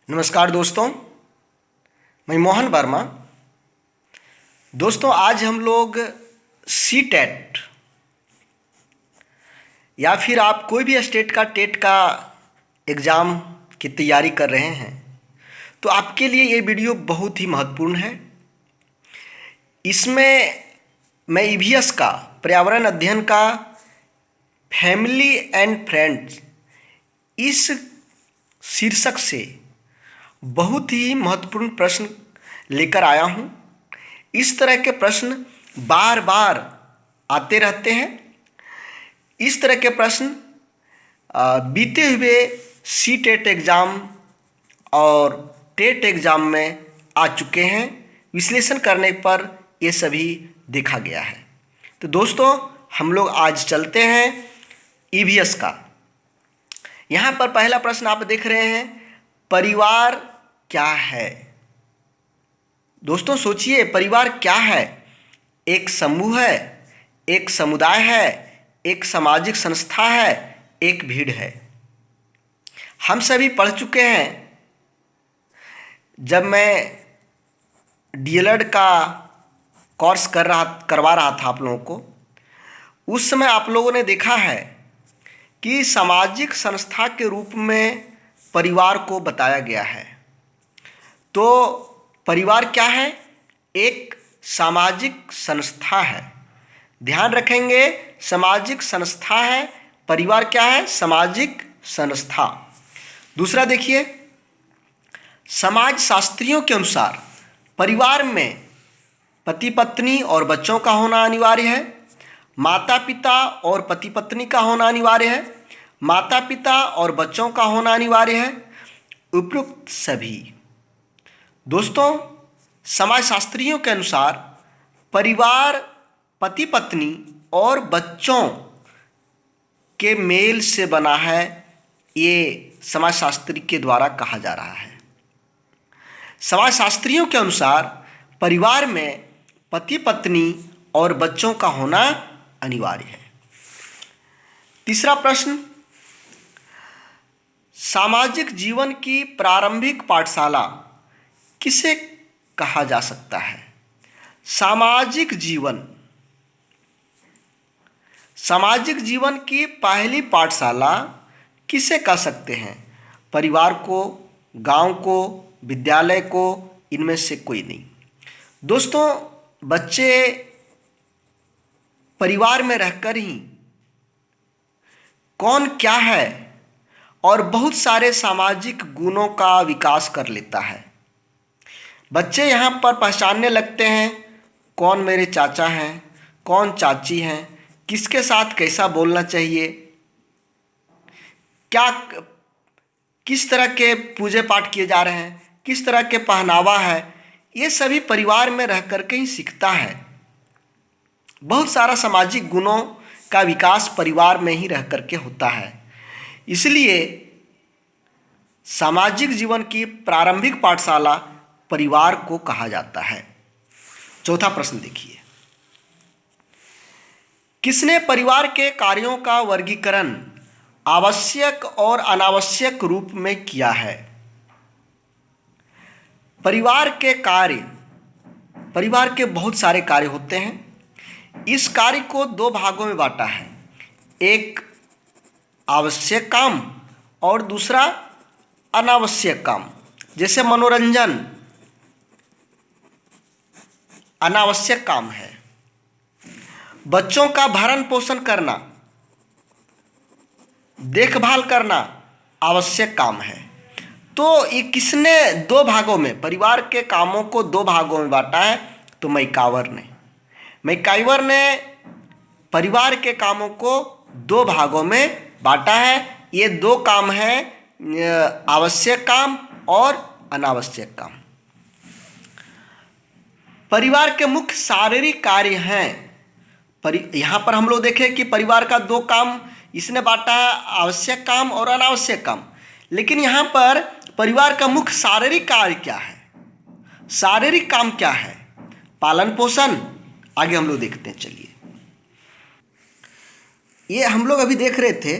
नमस्कार दोस्तों, मैं मोहन वर्मा। दोस्तों, आज हम लोग सी टेट या फिर आप कोई भी स्टेट का टेट का एग्ज़ाम की तैयारी कर रहे हैं तो आपके लिए ये वीडियो बहुत ही महत्वपूर्ण है। इसमें मैं ईवीएस का पर्यावरण अध्ययन का फैमिली एंड फ्रेंड्स इस शीर्षक से बहुत ही महत्वपूर्ण प्रश्न लेकर आया हूँ। इस तरह के प्रश्न बार बार आते रहते हैं। इस तरह के प्रश्न बीते हुए सी टेट एग्ज़ाम और टेट एग्ज़ाम में आ चुके हैं। विश्लेषण करने पर ये सभी देखा गया है। तो दोस्तों, हम लोग आज चलते हैं ईवीएस का। यहाँ पर पहला प्रश्न आप देख रहे हैं, परिवार क्या है। दोस्तों सोचिए, परिवार क्या है? एक समूह है, एक समुदाय है, एक सामाजिक संस्था है, एक भीड़ है। हम सभी पढ़ चुके हैं। जब मैं डीएलएड का कोर्स करवा रहा था आप लोगों को, उस समय आप लोगों ने देखा है कि सामाजिक संस्था के रूप में परिवार को बताया गया है। तो परिवार क्या है? एक सामाजिक संस्था है। ध्यान रखेंगे, सामाजिक संस्था है। परिवार क्या है? सामाजिक संस्था। दूसरा देखिए, समाज शास्त्रियों के अनुसार परिवार में पति पत्नी और बच्चों का होना अनिवार्य है, माता पिता और पति पत्नी का होना अनिवार्य है, माता पिता और बच्चों का होना अनिवार्य है, उपयुक्त सभी। दोस्तों, समाजशास्त्रियों के अनुसार परिवार पति पत्नी और बच्चों के मेल से बना है, ये समाजशास्त्री के द्वारा कहा जा रहा है। समाजशास्त्रियों के अनुसार परिवार में पति पत्नी और बच्चों का होना अनिवार्य है। तीसरा प्रश्न, सामाजिक जीवन की प्रारंभिक पाठशाला किसे कहा जा सकता है? सामाजिक जीवन की पहली पाठशाला किसे कह सकते हैं? परिवार को, गांव को, विद्यालय को, इनमें से कोई नहीं। दोस्तों, बच्चे परिवार में रहकर ही कौन क्या है और बहुत सारे सामाजिक गुणों का विकास कर लेता है। बच्चे यहाँ पर पहचानने लगते हैं, कौन मेरे चाचा हैं, कौन चाची हैं, किसके साथ कैसा बोलना चाहिए, क्या किस तरह के पूजे पाठ किए जा रहे हैं, किस तरह के पहनावा है। ये सभी परिवार में रह कर के ही सीखता है। बहुत सारा सामाजिक गुणों का विकास परिवार में ही रह कर के होता है। इसलिए सामाजिक जीवन की प्रारंभिक पाठशाला परिवार को कहा जाता है। चौथा प्रश्न देखिए, किसने परिवार के कार्यों का वर्गीकरण आवश्यक और अनावश्यक रूप में किया है? परिवार के बहुत सारे कार्य होते हैं। इस कार्य को दो भागों में बांटा है, एक आवश्यक काम और दूसरा अनावश्यक काम। जैसे मनोरंजन अनावश्यक काम है, बच्चों का भरण पोषण करना, देखभाल करना आवश्यक काम है। तो ये किसने दो भागों में परिवार के कामों को दो भागों में बांटा है? तो मैकाइवर ने परिवार के कामों को दो भागों में बांटा है। ये दो काम हैं, आवश्यक काम और अनावश्यक काम। परिवार के मुख्य शारीरिक कार्य हैं। यहाँ पर हम लोग देखें कि परिवार का दो काम इसने बांटा है, आवश्यक काम और अनावश्यक काम। लेकिन यहाँ पर परिवार का मुख्य शारीरिक कार्य क्या है? शारीरिक काम क्या है? पालन पोषण। आगे हम लोग देखते हैं। चलिए, ये हम लोग अभी देख रहे थे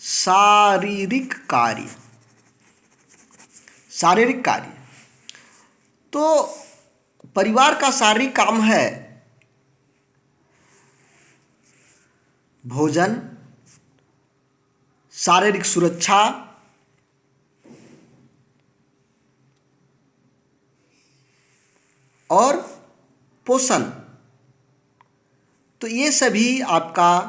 शारीरिक कार्य। शारीरिक कार्य। तो परिवार का शारीरिक काम है भोजन, शारीरिक सुरक्षा, और पोषण। तो ये सभी आपका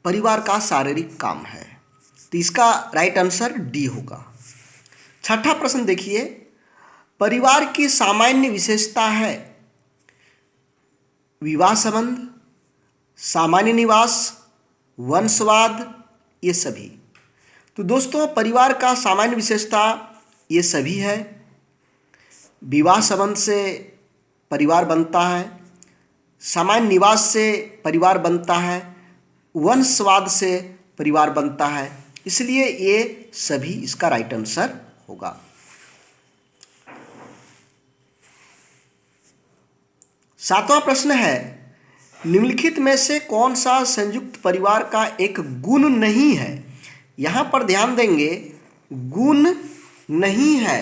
परिवार का शारीरिक काम है। तो इसका राइट आंसर डी होगा। छठा प्रश्न देखिए, परिवार की सामान्य विशेषता है विवाह संबंध, सामान्य निवास, वंशवाद, ये सभी। तो दोस्तों परिवार का सामान्य विशेषता ये सभी है। विवाह संबंध से परिवार बनता है, सामान्य निवास से परिवार बनता है, वंशवाद से परिवार बनता है, इसलिए ये सभी इसका राइट आंसर होगा। सातवां प्रश्न है, निम्नलिखित में से कौन सा संयुक्त परिवार का एक गुण नहीं है। यहाँ पर ध्यान देंगे, गुण नहीं है।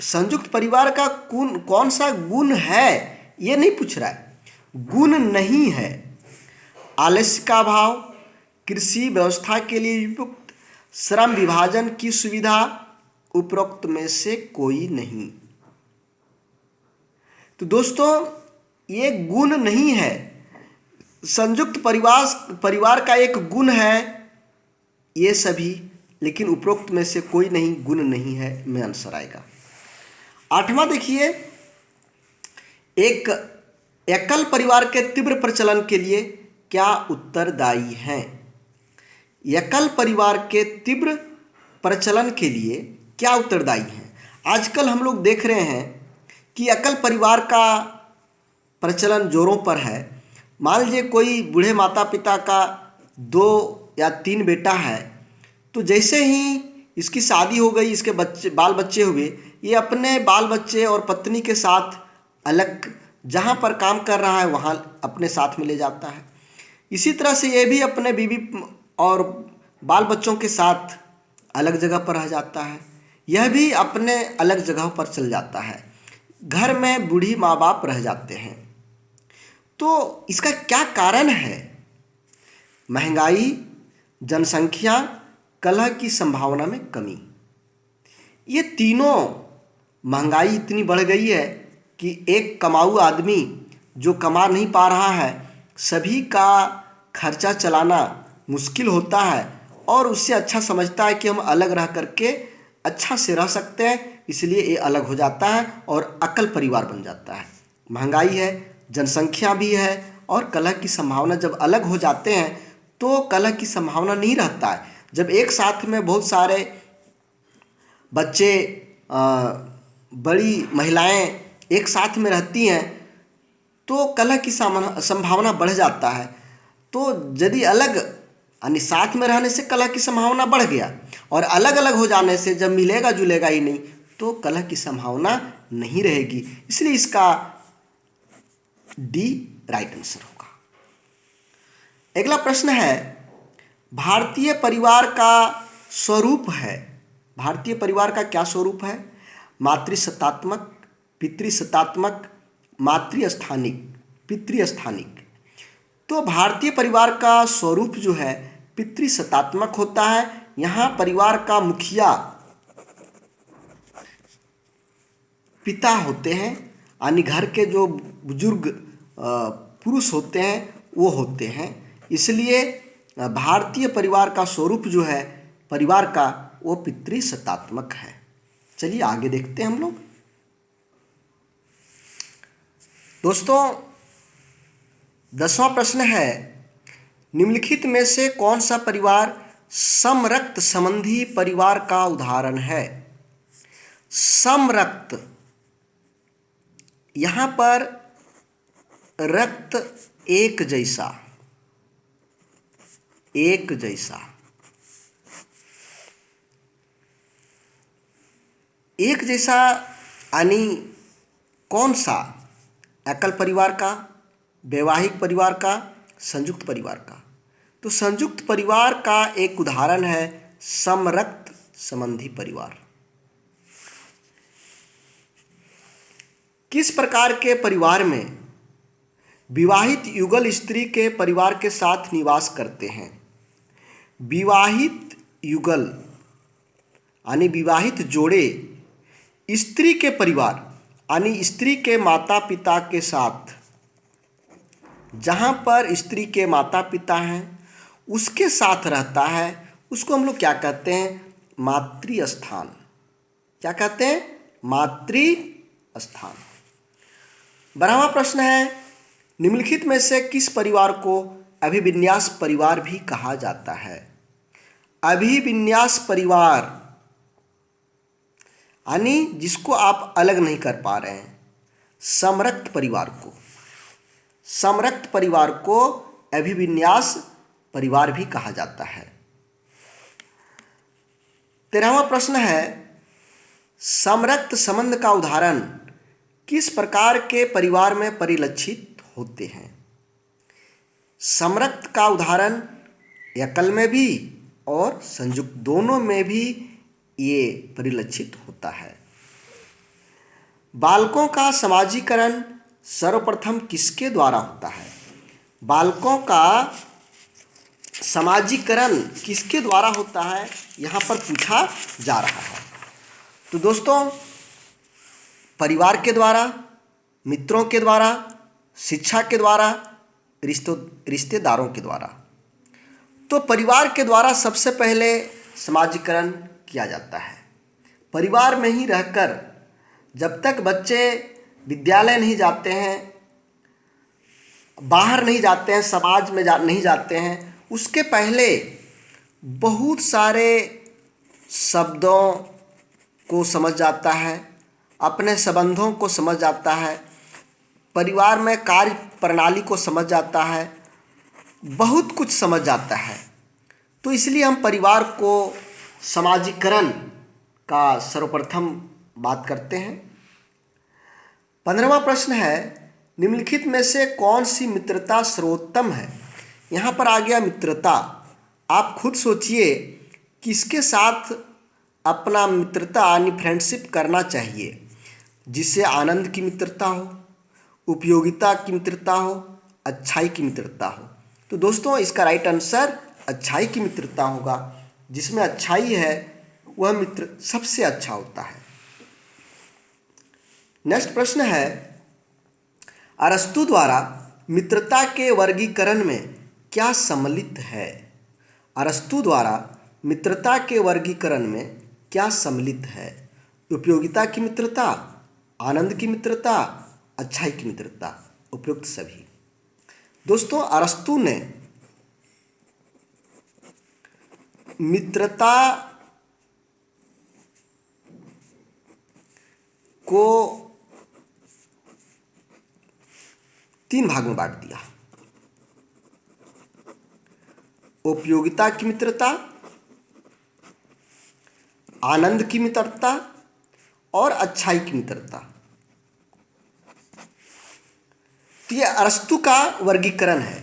संयुक्त परिवार का कौन सा गुण है ये नहीं पूछ रहा है, गुण नहीं है। आलस्य का अभाव, कृषि व्यवस्था के लिए उपयुक्त, श्रम विभाजन की सुविधा, उपरोक्त में से कोई नहीं। तो दोस्तों ये गुण नहीं है। संयुक्त परिवार का एक गुण है ये सभी, लेकिन उपरोक्त में से कोई नहीं, गुण नहीं है, में आंसर आएगा। आठवां देखिए, एक एकल परिवार के तीव्र प्रचलन के लिए क्या उत्तरदायी हैं। एकल परिवार के तीव्र प्रचलन के लिए क्या उत्तरदायी हैं। आजकल हम लोग देख रहे हैं कि एकल परिवार का प्रचलन जोरों पर है। मान लीजिए कोई बूढ़े माता पिता का 2 या 3 बेटा है, तो जैसे ही इसकी शादी हो गई, इसके बाल बच्चे हुए, ये अपने बाल बच्चे और पत्नी के साथ अलग जहाँ पर काम कर रहा है वहाँ अपने साथ में ले जाता है। इसी तरह से ये भी अपने बीवी और बाल बच्चों के साथ अलग जगह पर रह जाता है, यह भी अपने अलग जगह पर चल जाता है। घर में बूढ़ी माँ बाप रह जाते हैं। तो इसका क्या कारण है। महंगाई, जनसंख्या, कलह की संभावना में कमी। ये तीनों, महंगाई इतनी बढ़ गई है कि एक कमाऊ आदमी जो कमा नहीं पा रहा है, सभी का खर्चा चलाना मुश्किल होता है और उससे अच्छा समझता है कि हम अलग रह करके अच्छा से रह सकते हैं, इसलिए ये अलग हो जाता है और एकल परिवार बन जाता है। महंगाई है, जनसंख्या भी है और कलह की संभावना। जब अलग हो जाते हैं तो कलह की संभावना नहीं रहता है। जब एक साथ में बहुत सारे बच्चे, बड़ी महिलाएं एक साथ में रहती हैं तो कलह की संभावना बढ़ जाता है। तो यदि अलग यानी साथ में रहने से कलह की संभावना बढ़ गया और अलग अलग हो जाने से जब मिलेगा जुलेगा ही नहीं तो कलह की संभावना नहीं रहेगी, इसलिए इसका डी राइट आंसर होगा। अगला प्रश्न है, भारतीय परिवार का स्वरूप है। भारतीय परिवार का क्या स्वरूप है। मातृसत्तात्मक, पितृसत्तात्मक, मातृस्थानिक, पितृस्थानिक। तो भारतीय परिवार का स्वरूप जो है पितृसत्तात्मक होता है। यहाँ परिवार का मुखिया पिता होते हैं, यानी घर के जो बुजुर्ग पुरुष होते हैं वो होते हैं। इसलिए भारतीय परिवार का स्वरूप जो है परिवार का वो पितृसत्तात्मक है। चलिए आगे देखते हैं हम लोग। दोस्तों 10वां प्रश्न है, निम्नलिखित में से कौन सा परिवार समरक्त संबंधी परिवार का उदाहरण है। समरक्त, यहाँ पर रक्त एक जैसा, एक जैसा, एक जैसा यानी कौन सा। एकल परिवार का, वैवाहिक परिवार का, संयुक्त परिवार का। तो संयुक्त परिवार का एक उदाहरण है समरक्त संबंधी परिवार। किस प्रकार के परिवार में विवाहित युगल स्त्री के परिवार के साथ निवास करते हैं? विवाहित युगल यानी विवाहित जोड़े स्त्री के परिवार यानी स्त्री के माता पिता के साथ, जहाँ पर स्त्री के माता पिता हैं उसके साथ रहता है, उसको हम लोग क्या कहते हैं? मातृ स्थान। क्या कहते हैं? मातृ स्थान। 12वां प्रश्न है, निम्नलिखित में से किस परिवार को अभिविन्यास परिवार भी कहा जाता है? अभिविन्यास परिवार यानी जिसको आप अलग नहीं कर पा रहे हैं, समरक्त परिवार को, समरक्त परिवार को अभिविन्यास परिवार भी कहा जाता है। 13वां प्रश्न है, समरक्त संबंध का उदाहरण किस प्रकार के परिवार में परिलक्षित होते हैं? समरक्त का उदाहरण एकल में भी और संयुक्त दोनों में भी ये परिलक्षित होता है। बालकों का समाजीकरण सर्वप्रथम किसके द्वारा होता है? बालकों का समाजीकरण किसके द्वारा होता है, यहाँ पर पूछा जा रहा है। तो दोस्तों, परिवार के द्वारा, मित्रों के द्वारा, शिक्षा के द्वारा, रिश्तेदारों के द्वारा। तो परिवार के द्वारा सबसे पहले समाजीकरण किया जाता है। परिवार में ही रहकर जब तक बच्चे विद्यालय नहीं जाते हैं, बाहर नहीं जाते हैं, समाज में नहीं जाते हैं, उसके पहले बहुत सारे शब्दों को समझ जाता है, अपने संबंधों को समझ जाता है, परिवार में कार्य प्रणाली को समझ जाता है, बहुत कुछ समझ जाता है। तो इसलिए हम परिवार को समाजीकरण का सर्वप्रथम बात करते हैं। 15वां प्रश्न है, निम्नलिखित में से कौन सी मित्रता सर्वोत्तम है? यहाँ पर आ गया मित्रता। आप खुद सोचिए किसके साथ अपना मित्रता यानी फ्रेंडशिप करना चाहिए, जिससे आनंद की मित्रता हो, उपयोगिता की मित्रता हो, अच्छाई की मित्रता हो। तो दोस्तों, इसका राइट आंसर अच्छाई की मित्रता होगा। जिसमें अच्छाई है वह मित्र सबसे अच्छा होता है। नेक्स्ट प्रश्न है, अरस्तु द्वारा मित्रता के वर्गीकरण में क्या सम्मिलित है? अरस्तु द्वारा मित्रता के वर्गीकरण में क्या सम्मिलित है? उपयोगिता की मित्रता, आनंद की मित्रता, अच्छाई की मित्रता, उपयुक्त सभी। दोस्तों, अरस्तु ने मित्रता को 3 भाग में बांट दिया। उपयोगिता की मित्रता, आनंद की मित्रता और अच्छाई की मित्रता। तो ये अरस्तु का वर्गीकरण है।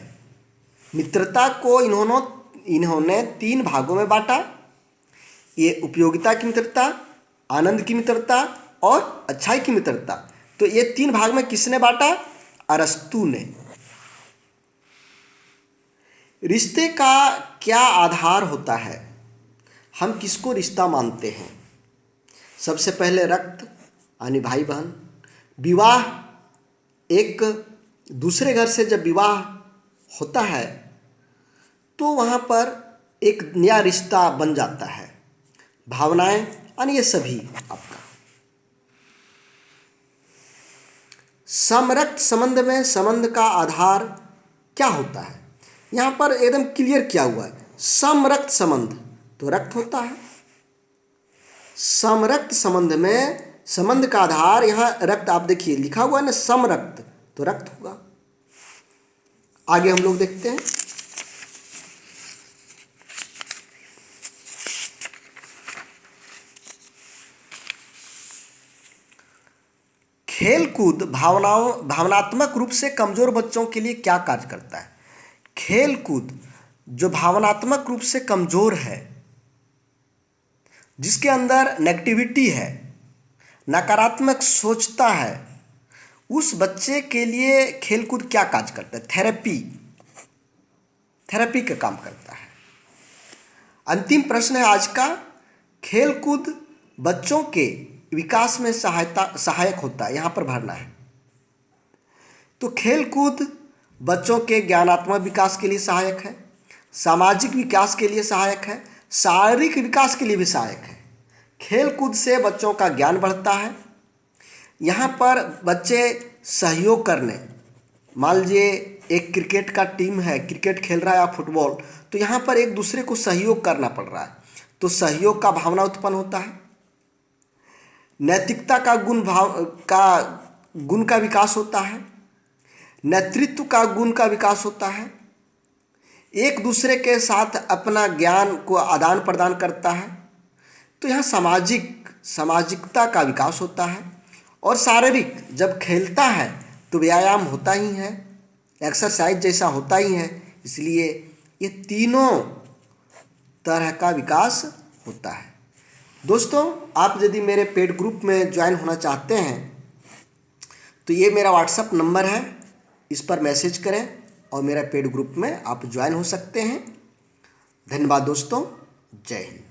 मित्रता को इन्होंने 3 भागों में बांटा। ये उपयोगिता की मित्रता, आनंद की मित्रता और अच्छाई की मित्रता। तो ये 3 भाग में किसने बांटा? अरस्तु ने। रिश्ते का क्या आधार होता है? हम किसको रिश्ता मानते हैं? सबसे पहले रक्त यानी भाई बहन। विवाह, एक दूसरे घर से जब विवाह होता है तो वहाँ पर एक नया रिश्ता बन जाता है। भावनाएं यानी ये सभी आपका। समरक्त संबंध में संबंध का आधार क्या होता है? यहाँ पर एकदम क्लियर किया हुआ है। समरक्त संबंध तो रक्त होता है। समरक्त संबंध में संबंध का आधार यहाँ रक्त, आप देखिए लिखा हुआ है ना, समरक्त तो रक्त होगा। आगे हम लोग देखते हैं। खेलकूद भावनात्मक रूप से कमजोर बच्चों के लिए क्या कार्य करता है? खेलकूद जो भावनात्मक रूप से कमजोर है, जिसके अंदर नेगेटिविटी है, नकारात्मक सोचता है, उस बच्चे के लिए खेलकूद क्या कार्य करता है? थेरेपी का काम करता है। अंतिम प्रश्न है आज का, खेलकूद बच्चों के विकास में सहायक होता है, यहाँ पर भरना है। तो खेलकूद बच्चों के ज्ञानात्मक विकास के लिए सहायक है, सामाजिक विकास के लिए सहायक है, शारीरिक विकास के लिए भी सहायक है। खेलकूद से बच्चों का ज्ञान बढ़ता है। यहाँ पर बच्चे सहयोग करने, मान लीजिए एक क्रिकेट का टीम है, क्रिकेट खेल रहा है या फुटबॉल, तो यहाँ पर एक दूसरे को सहयोग करना पड़ रहा है, तो सहयोग का भावना उत्पन्न होता है। नैतिकता का गुण का विकास होता है। नेतृत्व का गुण का विकास होता है। एक दूसरे के साथ अपना ज्ञान को आदान प्रदान करता है। तो यहाँ सामाजिकता का विकास होता है। और शारीरिक, जब खेलता है तो व्यायाम होता ही है, एक्सरसाइज जैसा होता ही है, इसलिए ये तीनों तरह का विकास होता है। दोस्तों, आप यदि मेरे पेड ग्रुप में ज्वाइन होना चाहते हैं तो ये मेरा व्हाट्सएप नंबर है, इस पर मैसेज करें और मेरा पेड ग्रुप में आप ज्वाइन हो सकते हैं। धन्यवाद दोस्तों, जय हिंद।